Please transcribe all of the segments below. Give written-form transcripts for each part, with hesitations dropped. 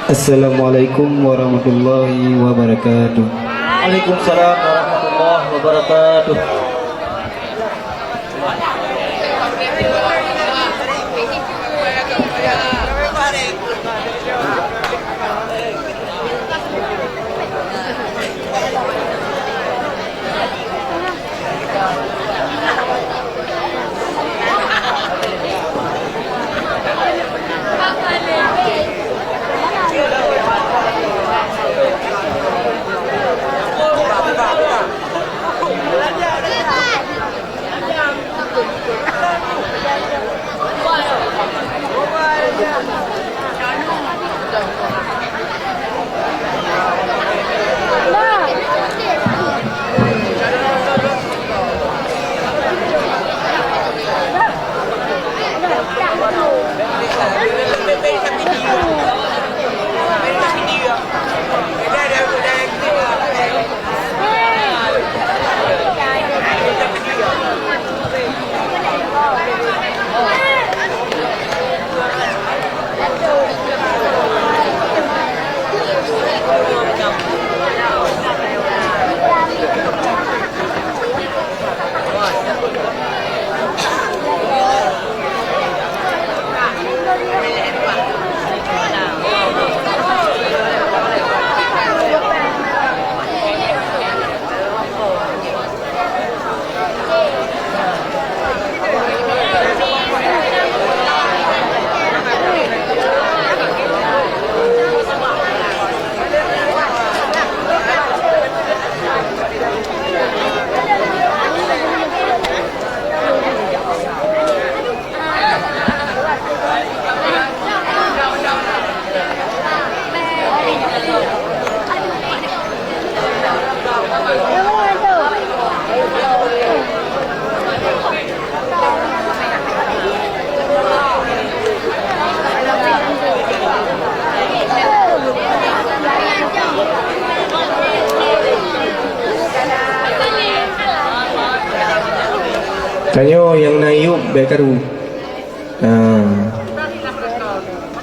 Assalamualaikum warahmatullahi wabarakatuh. Waalaikumsalam warahmatullahi wabarakatuh. Kanyo yang nayuk bekaru.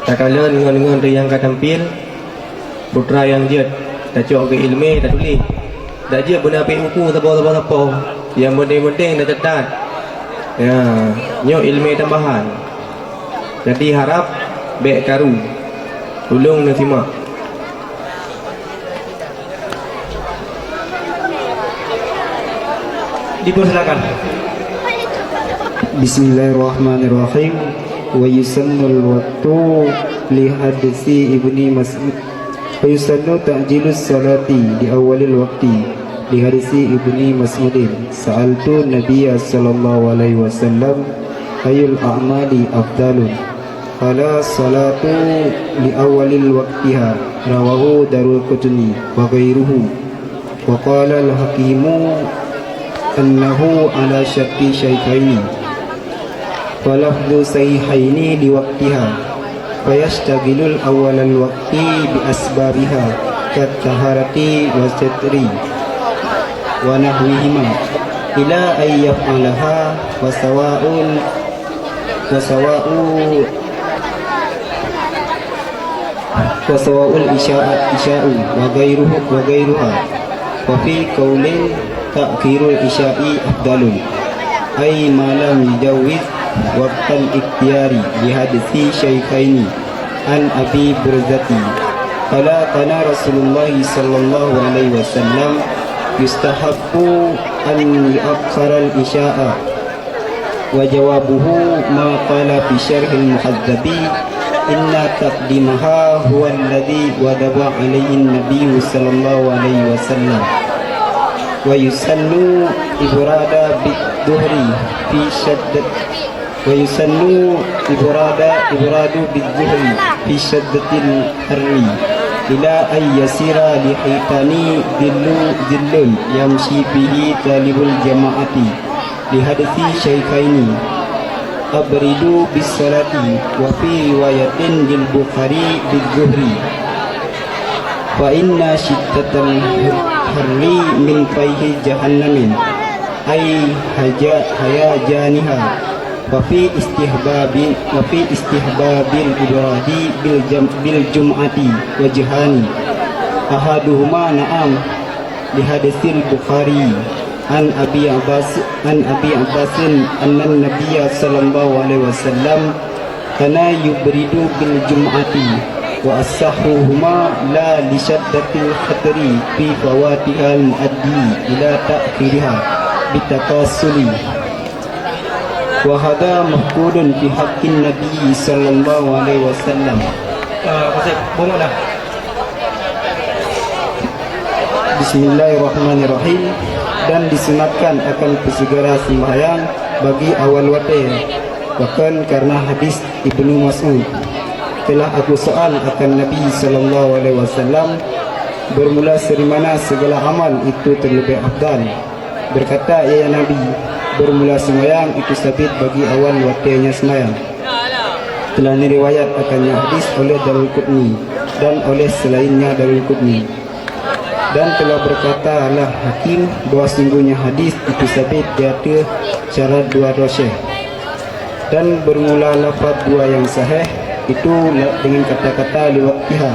Tak kala dengan yang katampil putra yang dia tak cok ke ilmu tak tulis. Tak je benda api buku apa. Yang penting-penting dah cetat. Ya, nyo ilmu tambahan. Jadi harap bekaru. Tolong nak simak. Dipersilakan. Bismillahirrahmanirrahim. Wa yusannul waktu li hadisi ibni Mas'ud. Wa yusannu ta'jilus salati di awalil wakti li hadisi ibni Mas'udin. Sa'altu Nabiya sallallahu alaihi wasallam ayul a'mali afdalun. Qala salatu li awalil waktiha. Rawahu Darul Qutni wa ghairuhu. Wa qala al-hakimu annahu ala syakki syaikhaini walafdu sahihaini liwaktiha fayashtagilul awalal wakti bi asbabiha kat taharati wa satri wa nahwihima ila ayyaf'alaha wa sawa'ul isya'u wa ghairuha wa fi qawlin ta'khirul isya'i afdalun ay ma lam yujawiz waqtal ikhtiyari li hadisi syaikhaini an Abi Burzati qala kana Rasulullah sallallahu alaihi wasallam yustahabbu an yu'akhkhara al-isya'a wa jawabuhu ma qala fi syarh al-muhadzabi inna taqdimaha huwa alladhi wadaba alaihi an-nabiy sallallahu alaihi wasallam wa yusannu ibrada bid-dhuhri fi shaddat wa yusannu ibradu bid-dhuhri fi shaddatil harri ila ay yasira li hitani dillun yamshi bihi talibul jama'ati li hadithi syaikhaini abridu bis salati wa fi riwayatin lil Bukhari bid-dhuhri fa inna shiddatal harri min fayhi jahannamin ay hayajaniha wa fi istihbabil ibradi bil jum'ati wajhani ahaduhuma na'am li hadisil Bukhari an Abi Abbasin anna Nabiyya sallallahu alaihi wasallam kana yubridu bil jum'ati wa as-sahhuhuma la li shaddatil khatri fi fawatihal muaddi ila ta'khiriha bitakasuli wa hadha mahkudun fi haqqin Nabi sallallahu alaihi wasallam. Masih bunga dah. Bismillahirrahmanirrahim. Dan disunatkan akan bersegera sembahyang bagi awal waktu, bahkan karena hadis Ibnu Mas'ud, telah aku soal akan Nabi sallallahu alaihi wasallam, bermula dari mana segala amal itu terlebih afdal. Berkata ya Nabi, bermula sembahyang itu sabit bagi awal waktunya sembahyang. Telah diriwayat akannya hadis oleh Darul-Qutni dan oleh selainnya Darul-Qutni. Dan telah berkatalah Hakim bahawa sungguhnya hadis itu sabit di atas syarat dua rasyih. Dan bermula lafaz dua yang sahih itu dengan kata-kata liwaktiha.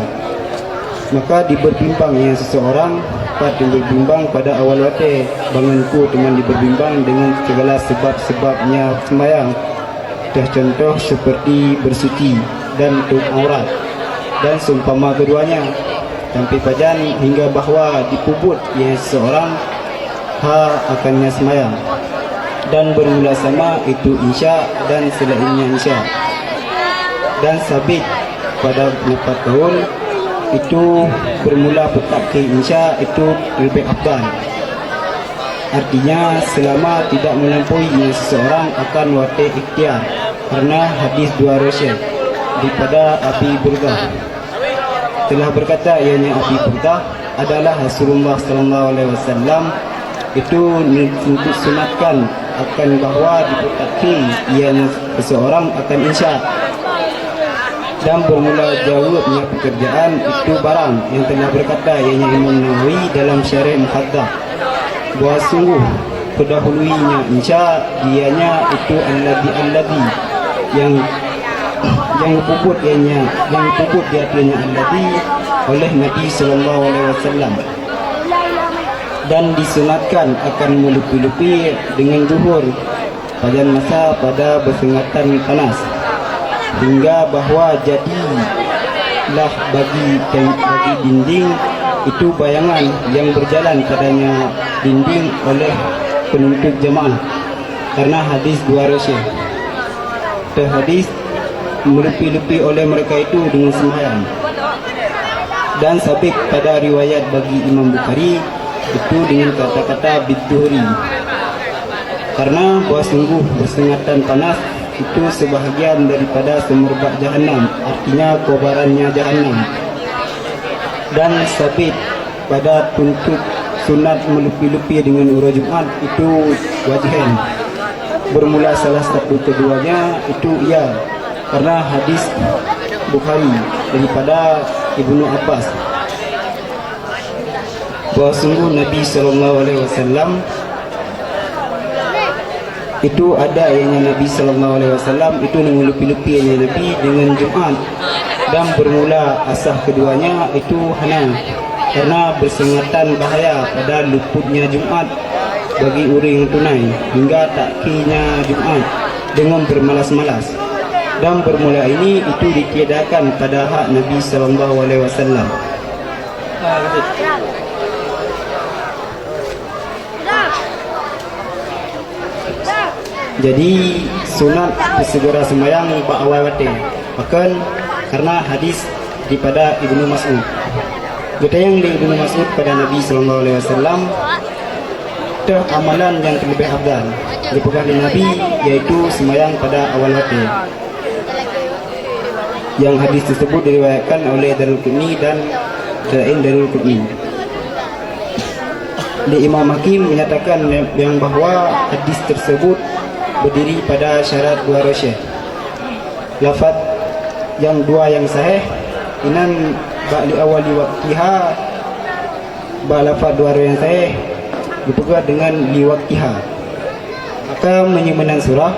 Maka diberbimbang yang seseorang dapat berbimbang pada awal waktu, bangunku dengan diberbimbang dengan segala sebab-sebabnya sembahyang. Contoh seperti bersuci dan tutup aurat dan seumpama keduanya, sampai pajan hingga bahawa dipubut yang seseorang akannya sembahyang. Dan bermula sama itu insya dan selainnya insya. Dan sabit pada 4 tahun itu bermula bertakdir insya itu lebih afdal. Artinya selama tidak melampaui seseorang akan waktu ikhtiar, karena hadis dua rasyih daripada Abi Burdah telah berkata ianya Abi Burdah adalah Rasulullah sallallahu alaihi wasallam itu sunatkan akan bahawa ditakdir ianya seseorang akan insya. Dan bermula jawabnya pekerjaan itu barang yang telah berkata ianya Imam Nawawi dalam Syarih Muhadzab bahawa sungguh pendahulunya insya dianya itu alladhi yang puput ianya yang puput di atasnya alladhi oleh Nabi sallallahu alaihi wasallam. Dan disunatkan akan melupi-lupi dengan zuhur pada masa pada bersengatan panas, hingga bahawa jadilah bagi dinding itu bayangan yang berjalan padanya dinding oleh penuntut jemaah, karena hadis dua rasyih. Hadis melupi-lupi oleh mereka itu dengan sembahyang. Dan sabit pada riwayat bagi Imam Bukhari itu dengan kata-kata bidduhri, karena bahawa sungguh bersengatan panas itu sebahagian daripada semerbak jahanam, artinya kobarannya jahanam. Dan sabit pada tuntut sunat melupi-lupi dengan urut Jumat itu wajihan. Bermula salah satu keduanya itu ia, karena hadis Bukhari daripada Ibnu Abbas bahawa sungguh Nabi sallallahu alaihi wasallam itu ada ianya Nabi sallallahu alaihi wasallam itu melupi-lupi ianya Nabi dengan Jumat. Dan bermula asah keduanya itu hana, karena bersengatan bahaya pada luputnya Jumat bagi orang yang tunai, hingga takkirnya Jumat dengan bermalas-malas. Dan bermula ini itu ditiadakan pada hak Nabi sallallahu alaihi wasallam. Jadi sunat bersegera sembahyang pak awal waktu, bahkan karena hadis daripada Ibnu Mas'ud. Bertayang di Ibnu Mas'ud pada Nabi sallallahu alaihi wasallam teh amalan yang terlebih afdal dipegang oleh Nabi, yaitu sembahyang pada awal waktu. Yang hadis tersebut diriwayatkan oleh Darul-Qutni dan selain Darul-Qutni. Di Imam Hakim menyatakan yang bahawa hadis tersebut berdiri pada syarat dua rasyih. Lafaz yang dua yang sahih inan ba'li awali waqtiha, lafaz dua yang sahih dipegang dengan liwaqtiha. Maka menyusunan surah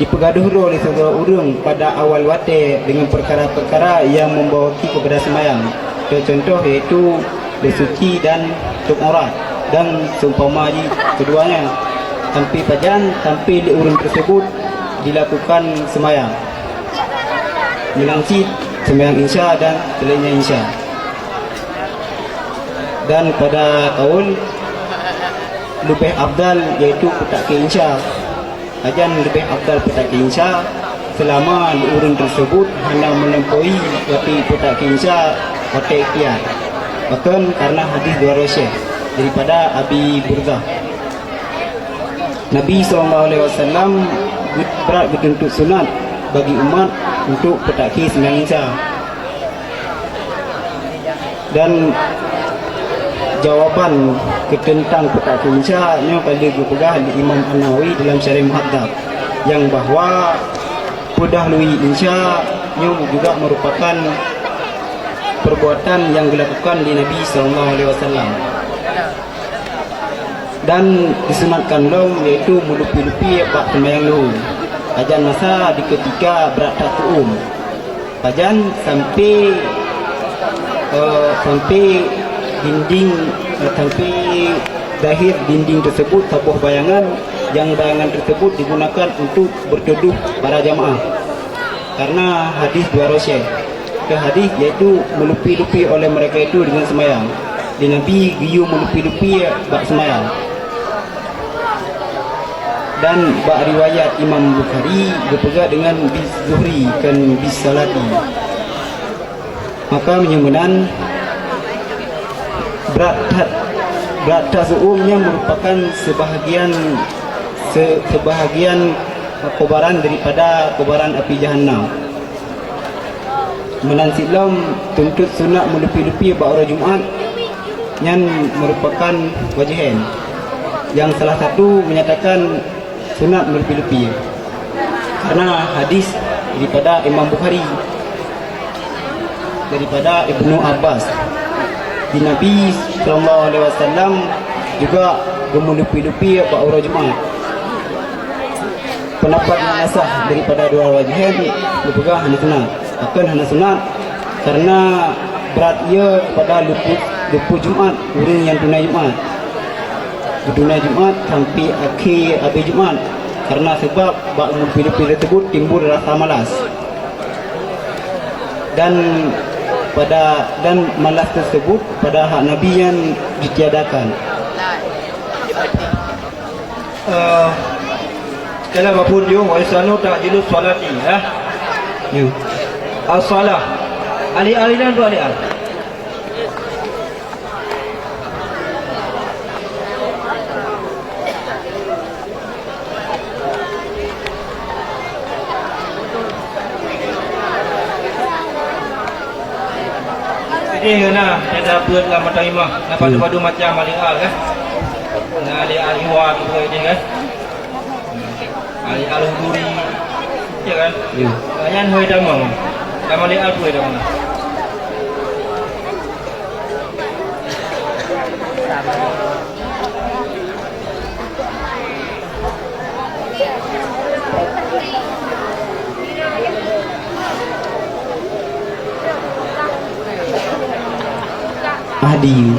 dipergaduh oleh saudara urang pada awal wate dengan perkara-perkara yang membawa kepada sembahyang. Contoh iaitu bersuci dan tuk aurat dan seumpama keduanya. Sampai pajan sampai di urang tersebut dilakukan sembahyang. Menangsi sembahyang insya dan selainnya insya. Dan pada kaul lebih afdal iaitu petak ke insya. Ajan lebih afdal petak ke insya selama urang tersebut hendak melampaui wati petak ke insya wati ikhtiar. Bahkan karena hadis dua rasyid daripada Abi Burdah, Nabi SAW berat bertuntut sunat bagi umat untuk petakki sembahyang insya. Dan jawapan tentang petakki insya nya pada dipegang di Imam An-Nawawi dalam Syarih Muhadzab, yang bahawa pendahului insya nya juga merupakan perbuatan yang dilakukan di Nabi SAW. Dan disunatkan long iaitu melupi-lupi bak sembahyang luhur. Ajan masa di ketika berat tatum. Pajan sampai dinding sampai zahir dinding tersebut tabuh bayangan, yang bayangan tersebut digunakan untuk berteduh para jamaah. Karena hadis dua rasyid ke hadis iaitu melupi-lupi oleh mereka itu dengan sembahyang. Di Nabi giyu melupi-lupi bak sembahyang. Dan bak riwayat Imam Bukhari berpegang dengan bis zuhri kan bis salati. Maka menyebutkan berat tasumnya merupakan sebahagian kobaran daripada kobaran api Jahannam. Menansilam tuntut sunat melupi-lupi ba'ura Jumaat yang merupakan wajihan, yang salah satu menyatakan sunat melupi-lupi karena hadis daripada Imam Bukhari daripada Ibnu Abbas di Nabi SAW juga melupi-lupi ba'ura Jumaat. Pendapat yang asah daripada dua wajihan dipegang hanya sunat. Akan hanya sunat karena berat ia pada lupu Jumaat, orang yang tunai Jumaat. Tunai Jumaat sampai akhir habis Jumaat, karena sebab bak melupi-lupi tersebut timbul rasa malas. Dan malas tersebut pada hak Nabi yang ditiadakan. Kalau apapun dia, waisanu tak jelas salati, ya. As-salah. Ali-ali dan tu ali-ali. Ini kena ada buat dalam matahimah. Dapat padu macam ali-al kan. Nah, ali-al iwa tu ini kan. Ali-al huduri. Ya kan? Ya. Yang hui damang. Dalam ali-al hui damang. Adi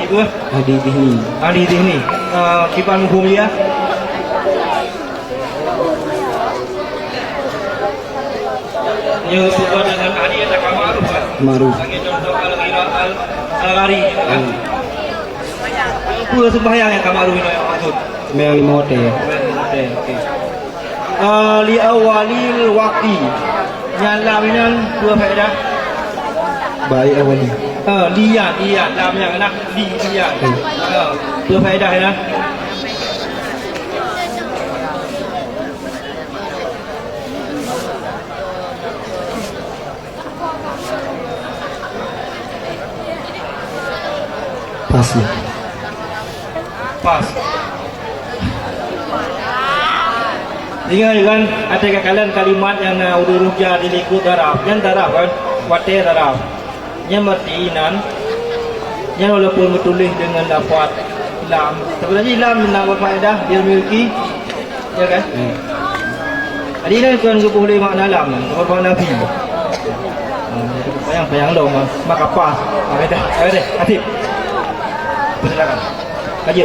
apa? Adi Dihni. Adi Dihni. Kipan hukum dia. Ia berbuat dengan Adi atau Kamaruf kan? Maruf. Bagi contoh Al-Ghari kan? Apa sembahyang yang Kamaruf ini yang maksud? Sembahyang lima waktu. Okey. Li awalil waqti. Yang laminan dua faedah. Baik awali. Liat lam yang nak liat. Dua faedah ya. Pas ya. Pas. Ingat kan ada kalian kalimat yang udah ruja dilikut darab, yang darab kan, wate darab. Yang matinan, yang walaupun bertulis dengan lafaz lam, sebenarnya lam nak berfaedah dia memiliki, ya kan? Adina tuan ke boleh makna dalam korban Nabi. Bayang dong, maka pas. Ada, Atif. Silakan. Lanjut.